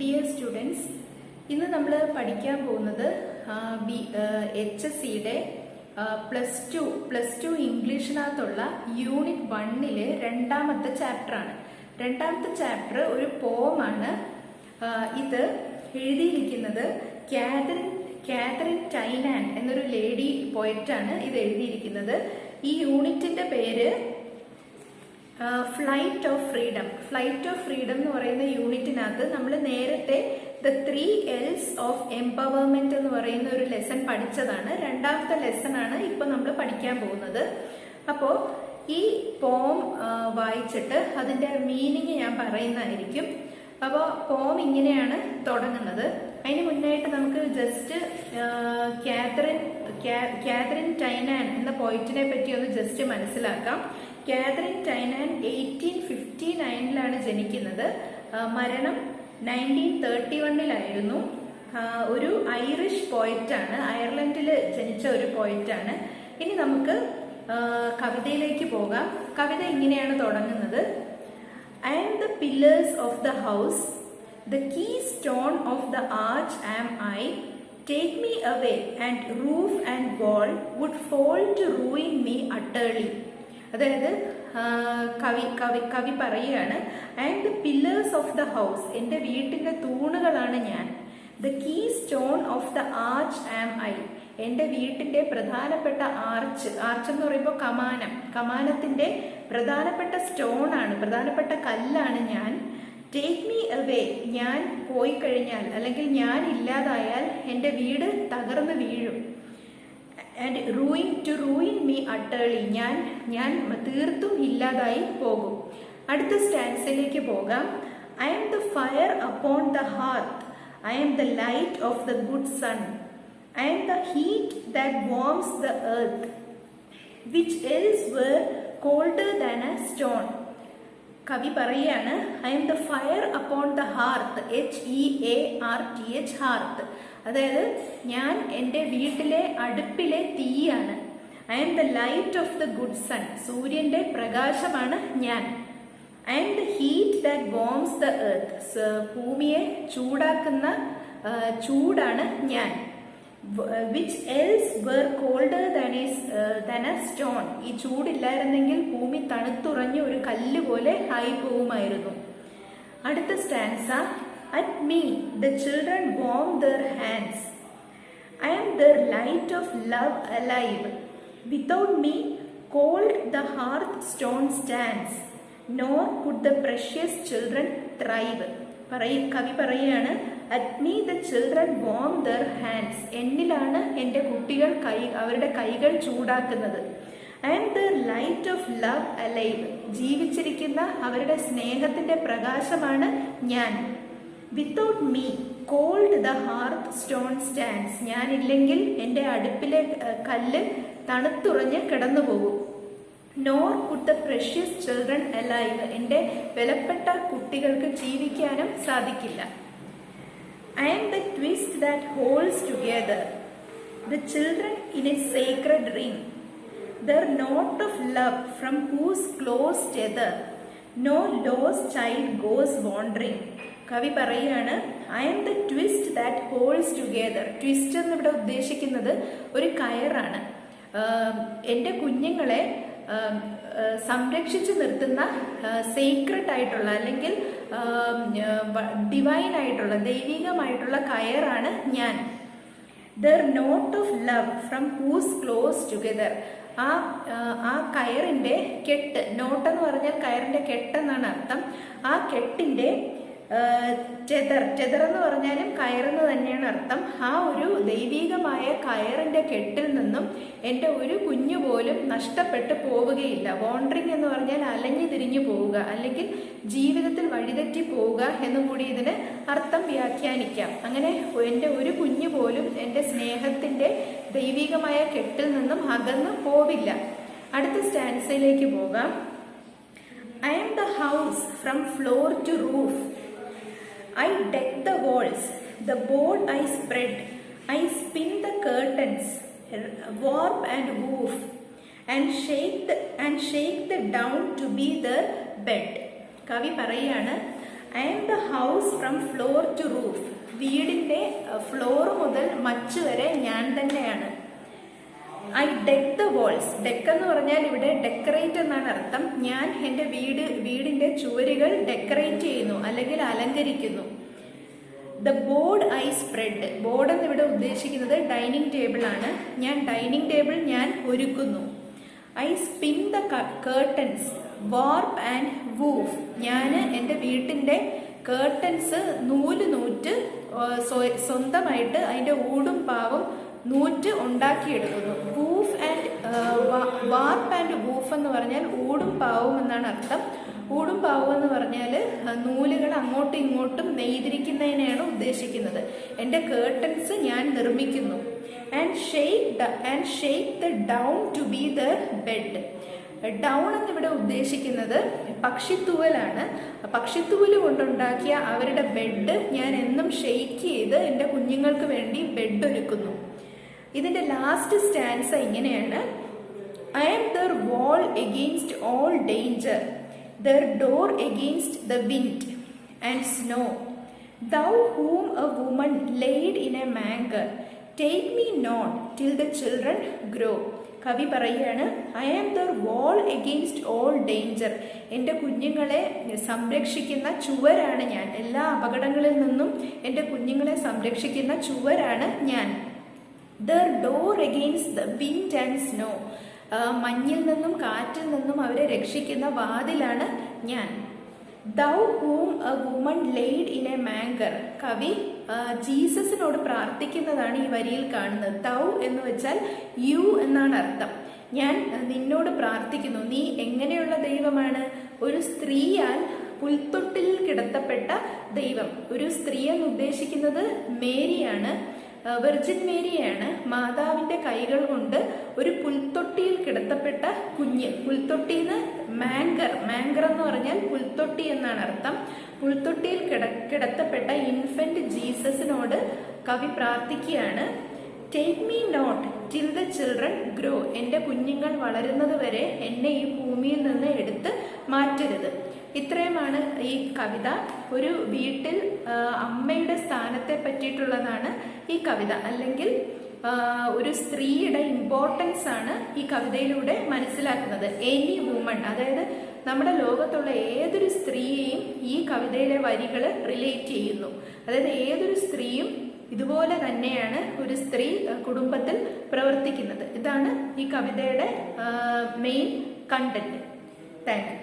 Dear students, ഇന്ന് നമ്മൾ പഠിക്കാൻ പോകുന്നത് HSCയുടെ പ്ലസ് ടു ഇംഗ്ലീഷിനകത്തുള്ള യൂണിറ്റ് 1-ലെ രണ്ടാമത്തെ ചാപ്റ്ററാണ്. രണ്ടാമത്തെ ചാപ്റ്റർ ഒരു പോമാണ്. ഇത് എഴുതിയിരിക്കുന്നത് കാതറിൻ ടൈനാൻ എന്നൊരു ലേഡി പോയറ്റാണ് ഇത് എഴുതിയിരിക്കുന്നത്. ഈ യൂണിറ്റിന്റെ പേര് ഫ്ലൈറ്റ് ഓഫ് ഫ്രീഡം എന്ന് പറയുന്ന യൂണിറ്റിനകത്ത് നമ്മൾ നേരത്തെ ദ 3 L's ഓഫ് എംപവർമെന്റ് എന്ന് പറയുന്ന ഒരു ലെസൺ പഠിച്ചതാണ്. രണ്ടാമത്തെ ലെസൺ ആണ് ഇപ്പൊ നമ്മൾ പഠിക്കാൻ പോകുന്നത്. അപ്പോ ഈ പോം വായിച്ചിട്ട് അതിന്റെ മീനിങ് ഞാൻ പറയുന്നതായിരിക്കും. അപ്പോൾ പോം ഇങ്ങനെയാണ് തുടങ്ങുന്നത്. അതിന് മുന്നായിട്ട് നമുക്ക് ജസ്റ്റ് കാതറിൻ ടൈനാൻ എന്ന പോയിറ്റിനെ പറ്റി ഒന്ന് ജസ്റ്റ് മനസ്സിലാക്കാം. കാതറിൻ ടൈനാൻ 1859 ജനിക്കുന്നത്. മരണം 1931 ഒരു ഐറിഷ് പോയിറ്റാണ്. അയർലൻഡിൽ ജനിച്ച ഒരു പോയിറ്റാണ്. ഇനി നമുക്ക് കവിതയിലേക്ക് പോകാം. കവിത ഇങ്ങനെയാണ് തുടങ്ങുന്നത്. I am the pillars of the house, the keystone of the arch am I. Take me away, and roof and wall would fall to ruin me utterly. അതായത് കവി പറയുകയാണ്, I am the pillars of the house, എൻ്റെ വീട്ടിൻ്റെ തൂണുകളാണ് ഞാൻ. The keystone of the arch am I, എൻ്റെ വീട്ടിൻ്റെ പ്രധാനപ്പെട്ട ആർച്ച് എന്ന് പറയുമ്പോൾ കമാനത്തിൻ്റെ പ്രധാനപ്പെട്ട സ്റ്റോണാണ്, പ്രധാനപ്പെട്ട കല്ലാണ് ഞാൻ. ടേക്ക് മീ അവേ, ഞാൻ പോയി കഴിഞ്ഞാൽ അല്ലെങ്കിൽ ഞാൻ ഇല്ലാതായാൽ എൻ്റെ വീട് തകർന്ന് വീഴും. ആൻഡ് ruin me utterly, ഞാൻ തീർത്തും ഇല്ലാതായി പോകും. അടുത്ത സ്റ്റാൻസിലേക്ക് പോകാം. I am the fire upon the hearth, I am the light of the good sun, I am the heat that warms the earth, which else were colder than a stone. കവി പറയാണ്, I am the fire upon the hearth, HEARTH, hearth. അതായത് ഞാൻ എൻ്റെ വീട്ടിലെ അടുപ്പിലെ തീയാണ്. I am the light of the good sun, സൂര്യന്റെ പ്രകാശമാണ് ഞാൻ. I am the heat that warms the earth, ഭൂമിയെ ചൂടാക്കുന്ന ചൂടാണ് ഞാൻ. Which else were colder than a stone, ഈ ചൂടില്ലായിരുന്നെങ്കിൽ ഭൂമി തണുത്തുറഞ്ഞ് ഒരു കല്ല് പോലെ ആയി പോവുമായിരുന്നു. അടുത്ത stanza. At me the children warm their hands, I am the light of love alive. Without me cold the hearth stone stands, nor could the precious children thrive. കവി പറയുകയാണ്, at me the children warm their hands, എന്നിലാണ് എൻ്റെ കുട്ടികൾ അവരുടെ കൈകൾ ചൂടാക്കുന്നത്. I am the light of love alive, ജീവിച്ചിരിക്കുന്ന അവരുടെ സ്നേഹത്തിന്റെ പ്രകാശമാണ് ഞാൻ. Without me cold the hearth stone stands, ഞാനില്ലെങ്കിൽ എൻ്റെ അടുപ്പിലെ കല്ല് തണുത്തുറഞ്ഞ് കിടന്നുപോകും. Nor could the precious children alive, എൻ്റെ വിലപ്പെട്ട കുട്ടികൾക്ക് ജീവിക്കാനും സാധിക്കില്ല. I am the twist that holds together the children in a sacred ring, their knot of love from whose close tether no lost child goes wandering. കവി പറയുകയാണ്, I am the twist that holds together. Twist എന്നിവിടെ ഉദ്ദേശിക്കുന്നത് ഒരു കയറാണ്. എൻ്റെ കുഞ്ഞുങ്ങളെ സംരക്ഷിച്ചു നിർത്തുന്ന secret ആയിട്ടുള്ള അല്ലെങ്കിൽ ഡിവൈൻ ആയിട്ടുള്ള ദൈവികമായിട്ടുള്ള കയറാണ് ഞാൻ. The knot of love from whose close together, ആ കയറിന്റെ കെട്ട്, നോട്ട് എന്ന് പറഞ്ഞാൽ കയറിന്റെ കെട്ടെന്നാണ് അർത്ഥം. ആ കെട്ടിന്റെ ടെതർ എന്ന് പറഞ്ഞാലും കയറെന്ന് തന്നെയാണ് അർത്ഥം. ആ ഒരു ദൈവികമായ കയറിന്റെ കെട്ടിൽ നിന്നും എൻ്റെ ഒരു കുഞ്ഞു പോലും നഷ്ടപ്പെട്ടു പോവുകയില്ല. വോണ്ടറിങ് എന്ന് പറഞ്ഞാൽ അലഞ്ഞു തിരിഞ്ഞു പോവുക അല്ലെങ്കിൽ ജീവിതത്തിൽ വഴിതെറ്റി പോവുക എന്നും കൂടി ഇതിന് അർത്ഥം വ്യാഖ്യാനിക്കാം. അങ്ങനെ എൻ്റെ ഒരു കുഞ്ഞു പോലും എൻ്റെ സ്നേഹത്തിന്റെ ദൈവികമായ കെട്ടിൽ നിന്നും അകന്നു പോവില്ല. അടുത്ത സ്റ്റാൻസയിലേക്ക് പോകാം. I am the house from floor to roof, I deck the walls, the board I spread, I spin the curtains, warp and woof, and shake the down to be the bed. കവി പറയാണ്, I am the house from floor to roof. വീടിന്റെ floor മുതൽ മച്ച് വരെ ഞാൻ തന്നെയാണ്. I deck the walls. Deck എന്ന് പറഞ്ഞാൽ ഇവിടെ ഡെക്കറേറ്റ് എന്നാണ് അർത്ഥം. ഞാൻ എൻ്റെ വീടിന്റെ ചുവരുകൾ ഡെക്കറേറ്റ് ചെയ്യുന്നു അല്ലെങ്കിൽ അലങ്കരിക്കുന്നു. The board I spread. Board എന്ന് ഇവിടെ ഉദ്ദേശിക്കുന്നത് ഡൈനിങ് ടേബിൾ ആണ്. ഡൈനിങ് ടേബിൾ ഞാൻ ഒരുക്കുന്നു. I spin the curtains warp and woof. ഞാൻ എൻ്റെ വീട്ടിൻ്റെ കേർട്ടൻസ് നൂറ്റ് സ്വന്തമായിട്ട് അതിൻ്റെ ഊടും പാവും നൂറ്റ് ഉണ്ടാക്കിയെടുക്കുന്നു. വാർപ്പ് ആൻഡ് വൂഫ് എന്ന് പറഞ്ഞാൽ ഊടും പാവും എന്നാണ് അർത്ഥം. ഊടും പാവും എന്ന് പറഞ്ഞാൽ നൂലുകൾ അങ്ങോട്ടും ഇങ്ങോട്ടും നെയ്തിരിക്കുന്നതിനെയാണ് ഉദ്ദേശിക്കുന്നത്. എൻ്റെ കേർട്ടൻസ് ഞാൻ നിർമ്മിക്കുന്നു. And shake the down to be the bed. Down എന്നിവിടെ ഉദ്ദേശിക്കുന്നത് പക്ഷിത്തൂവലാണ്. പക്ഷിത്തൂവൽ കൊണ്ടുണ്ടാക്കിയ അവരുടെ ബെഡ് ഞാൻ എന്നും ഷെയ്ക്ക് ചെയ്ത് എൻ്റെ കുഞ്ഞുങ്ങൾക്ക് വേണ്ടി ബെഡ് ഒരുക്കുന്നു. ഇതിന്റെ ലാസ്റ്റ് സ്റ്റാൻസ ഇങ്ങനെയാണ്: I am the wall against all danger, the door against the wind and snow, thou whom a woman laid in a manger, take me not till the children grow. കവി പറയുകയാണ്, I am the wall against all danger. എൻ്റെ കുഞ്ഞുങ്ങളെ സംരക്ഷിക്കുന്ന ചുവരാണ് ഞാൻ. എല്ലാ അപകടങ്ങളിൽ നിന്നും എൻ്റെ കുഞ്ഞുങ്ങളെ സംരക്ഷിക്കുന്ന ചുവരാണ് ഞാൻ. There door against the wind and snow. മഞ്ഞിൽ നിന്നും കാറ്റിൽ നിന്നും അവരെ രക്ഷിക്കുന്ന വാതിലാണ് ഞാൻ. Thou whom a woman laid in a manger. കവി ജീസസിനോട് പ്രാർത്ഥിക്കുന്നതാണ് ഈ വരിയിൽ കാണുന്നത്. ദൗ എന്ന് വെച്ചാൽ യു എന്നാണ് അർത്ഥം. ഞാൻ നിന്നോട് പ്രാർത്ഥിക്കുന്നു. നീ എങ്ങനെയുള്ള ദൈവമാണ്? ഒരു സ്ത്രീയാൽ പുൽത്തൊട്ടിൽ കിടത്തപ്പെട്ട ദൈവം. ഒരു സ്ത്രീ എന്ന് ഉദ്ദേശിക്കുന്നത് മേരിയാണ്, വെർജിൻ മേരിയാണ്. മാതാവിന്റെ കൈകൾ കൊണ്ട് ഒരു പുൽത്തൊട്ടിയിൽ കിടത്തപ്പെട്ട കുഞ്ഞ്. പുൽത്തൊട്ടിന്ന് മാങ്കർ എന്ന് പറഞ്ഞാൽ പുൽത്തൊട്ടി എന്നാണ് അർത്ഥം. പുൽത്തൊട്ടിയിൽ കിടത്തപ്പെട്ട ഇൻഫന്റ് ജീസസിനോട് കവി പ്രാർത്ഥിക്കുകയാണ്, take me not till the children grow. എൻ്റെ കുഞ്ഞുങ്ങൾ വളരുന്നത് വരെ എന്നെ ഈ ഭൂമിയിൽ നിന്ന് എടുത്ത് മാറ്റരുത്. ഇത്രയുമാണ് ഈ കവിത. ഒരു വീട്ടിൽ അമ്മയുടെ സ്ഥാനത്തെ പറ്റിയിട്ടുള്ളതാണ് ഈ കവിത. അല്ലെങ്കിൽ ഒരു സ്ത്രീയുടെ ഇമ്പോർട്ടൻസ് ആണ് ഈ കവിതയിലൂടെ മനസ്സിലാക്കുന്നത്. എനി വുമൺ, അതായത് നമ്മുടെ ലോകത്തുള്ള ഏതൊരു സ്ത്രീയെയും ഈ കവിതയിലെ വരികൾ റിലേറ്റ് ചെയ്യുന്നു. അതായത് ഏതൊരു സ്ത്രീയും ഇതുപോലെ തന്നെയാണ് ഒരു സ്ത്രീ കുടുംബത്തിൽ പ്രവർത്തിക്കുന്നത്. ഇതാണ് ഈ കവിതയുടെ മെയിൻ കണ്ടന്റ്. Thank you.